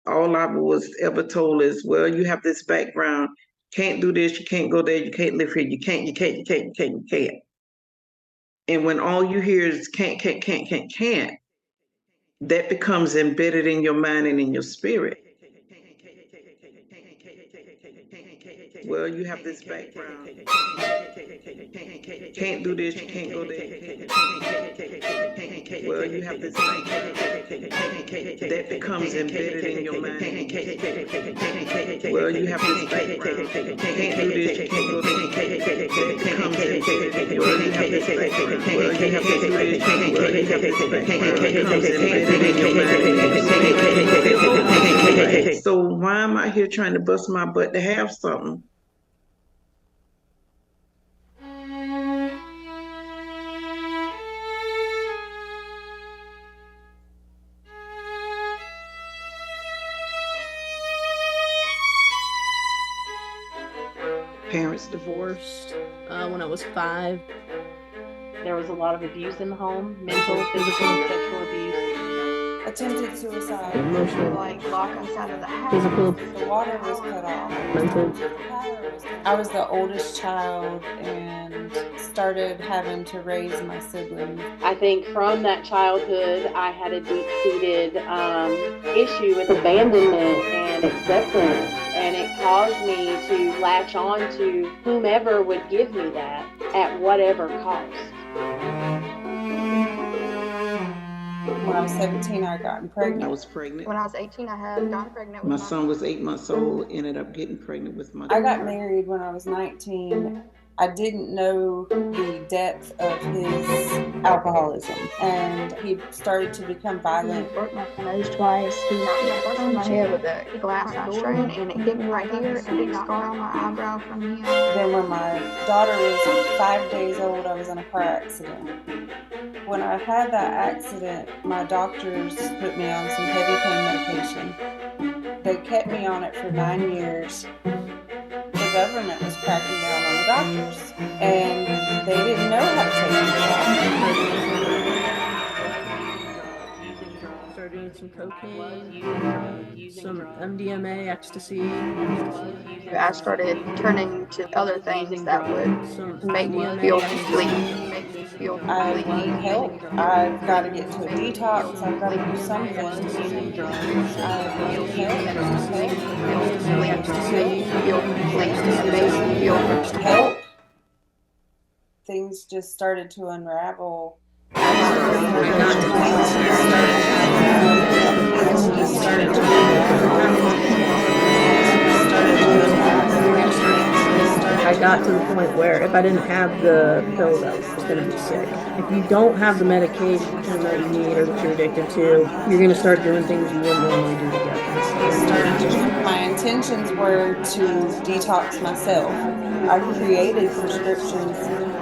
all I was ever told is, well, you have this background, can't do this, you can't go there, you can't live here, you can't. And when all you hear is can't, that becomes embedded in your mind and in your spirit. Well, you have this background, can't do this, you can't go there. Well, you have this background, that becomes embedded in your mind. Well, you have this background, can't do this, you can't go there. That becomes embedded in your mind. Well, you have this background, well, you have to do this, well, you have this background, becomes embedded in your mind. So why am I here trying to bust my butt to have something? Parents divorced when I was 5. There was a lot of abuse in the home, mental, physical, and sexual abuse. Attempted suicide. Emotional. Like lock us out of the house. Physical. The water was cut off. Mental. I was the oldest child and started having to raise my siblings. I think from that childhood, I had a deep-seated issue with abandonment and acceptance. And it caused me to latch on to whomever would give me that at whatever cost. When I was 17, I got pregnant. I was pregnant. When I was 18, I had gotten pregnant with my son was 8 months old, ended up getting pregnant with my daughter. I got married when I was 19. I didn't know the depth of his alcoholism, and he started to become violent. He broke my nose twice. He knocked me across my head with a glass door, and it hit me right here, and it scar on my eyebrow from him. Then when my daughter was 5 days old, I was in a car accident. When I had that accident, my doctors put me on some heavy pain medication. They kept me on it for 9 years. The government was cracking down on the doctors, and they didn't know how to take me out. Started doing some cocaine, some MDMA, ecstasy. I started turning to other things that would make me feel complete. I need help. I've got to get to a detox. I've got to do something. Help. Things just started to unravel. I got to the point where if I didn't have the pills, I was going to be sick. If you don't have the medication that you need or that you're addicted to, you're going to start doing things you wouldn't normally do together. My intentions were to detox myself. I created prescriptions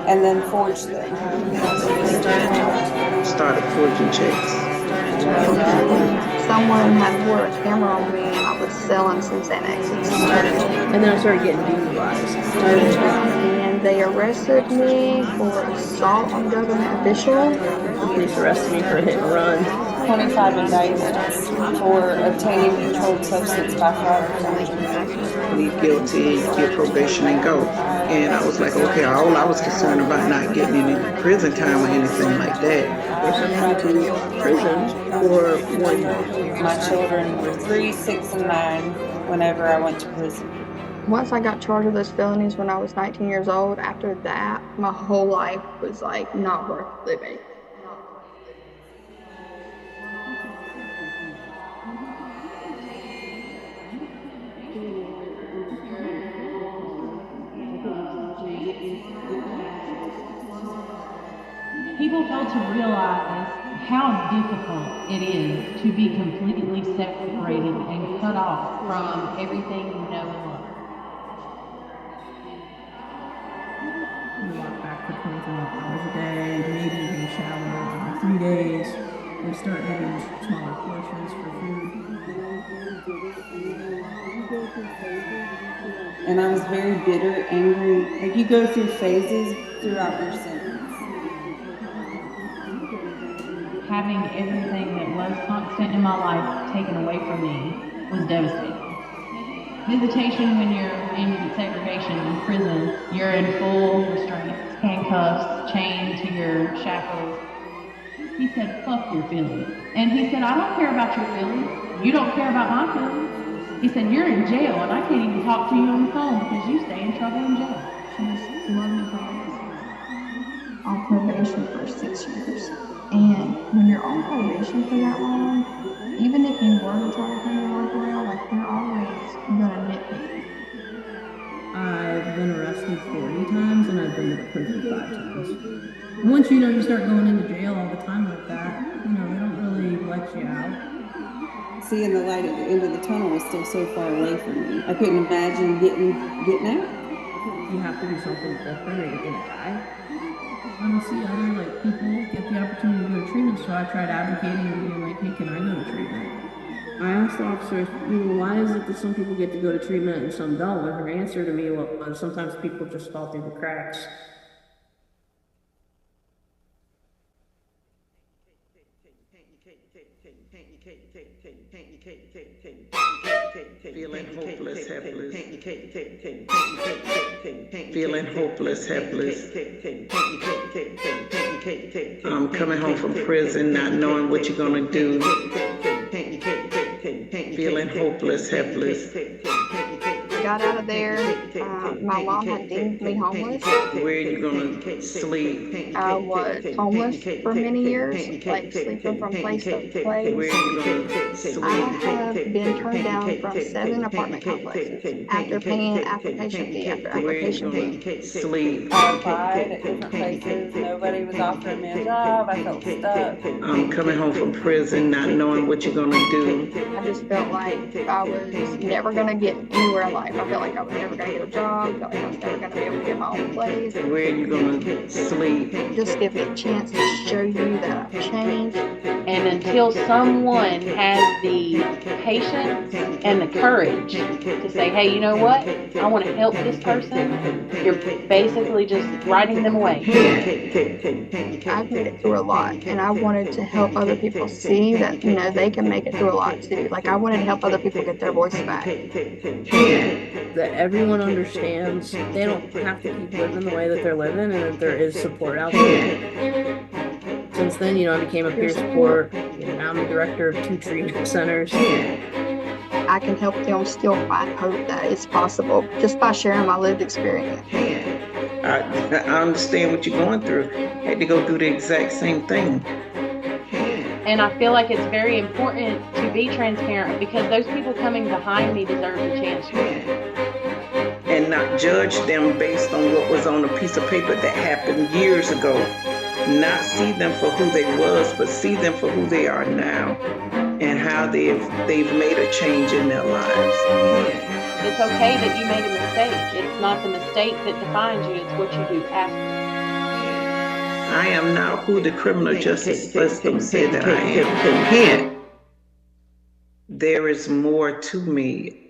and then forged them. Started forging checks. Someone had wore a camera on me and I was selling some Xanax. And then I started getting DUIs. And they arrested me for assault on government officials. The police arrested me for a hit and run. 25 indictments for obtaining controlled substance by fraud. Plead guilty, get probation, and go. And I was like, okay, all I was concerned about not getting any prison time or anything like that. Or sent to prison for 1 year. My children were 3, 6, and 9 whenever I went to prison. Once I got charged with those felonies when I was 19 years old, after that, my whole life was like not worth living. People fail to realize how difficult it is to be completely separated and cut off from everything you know and love. We walk back for 24 hours a day, maybe even shower every 3 days. We start having smaller portions for food. And I was very bitter, angry. Like you go through phases throughout your sentence. Having everything that was constant in my life taken away from me was devastating. Visitation, when you're in segregation in prison, you're in full restraints, handcuffs, chained to your shackles. He said, fuck your feelings. And he said, I don't care about your feelings. You don't care about my feelings. He said, you're in jail and I can't even talk to you on the phone because you stay in trouble in jail. She was 11 days on probation for 6 years. And when you're on probation for that long, even if you were to try to turn your life around, like they're always gonna nitpick you. I've been arrested 40 times and I've been to prison 5 times. Once you start going into jail all the time like that, they don't really let you out. Seeing the light at the end of the tunnel was still so far away from me. I couldn't imagine getting out. You have to do something different or you're gonna die. I don't see other people get the opportunity to go to treatment, so I tried advocating and being like, hey, can I go to treatment? I asked the officers, why is it that some people get to go to treatment and some don't? And her answer to me was sometimes people just fall through the cracks. Feeling hopeless, helpless. Feeling hopeless, helpless. I'm coming home from prison, not knowing what you're gonna do. Feeling hopeless, helpless. Got out of there. My mom had deemed me homeless. Where are you gonna sleep? I was homeless for many years, sleeping from place to place. Where are you gonna sleep? I have been turned down from 7 apartment complexes after paying application fee after application fee. Sleep. I applied at different places. Nobody was offering me a job. I felt stuck. I'm coming home from prison, not knowing what you're gonna do. I just felt like I was never gonna get anywhere in life. I felt like I was never gonna get a job. I felt like I was never gonna be able to get my own place. Where are you gonna sleep? Just give me a chance to show you that I've changed. And until someone has the patience and the courage to say, hey, you know what? I want to help this person, you're basically just writing them away. I've made it through a lot, and I wanted to help other people see that, they can make it through a lot too. I wanted to help other people get their voice back. That everyone understands they don't have to keep living the way that they're living and that there is support out there. Since then, I became a peer support. Now I'm the director of 2 treatment centers. I can help them still find hope that it's possible just by sharing my lived experience. I understand what you're going through. I had to go through the exact same thing. And I feel like it's very important to be transparent because those people coming behind me deserve the chance to. And not judge them based on what was on a piece of paper that happened years ago. Not see them for who they was, but see them for who they are now and how they've made a change in their lives. It's okay that you made a mistake. It's not the mistake that defines you, it's what you do after. I am not who the criminal justice system said that I am. There is more to me.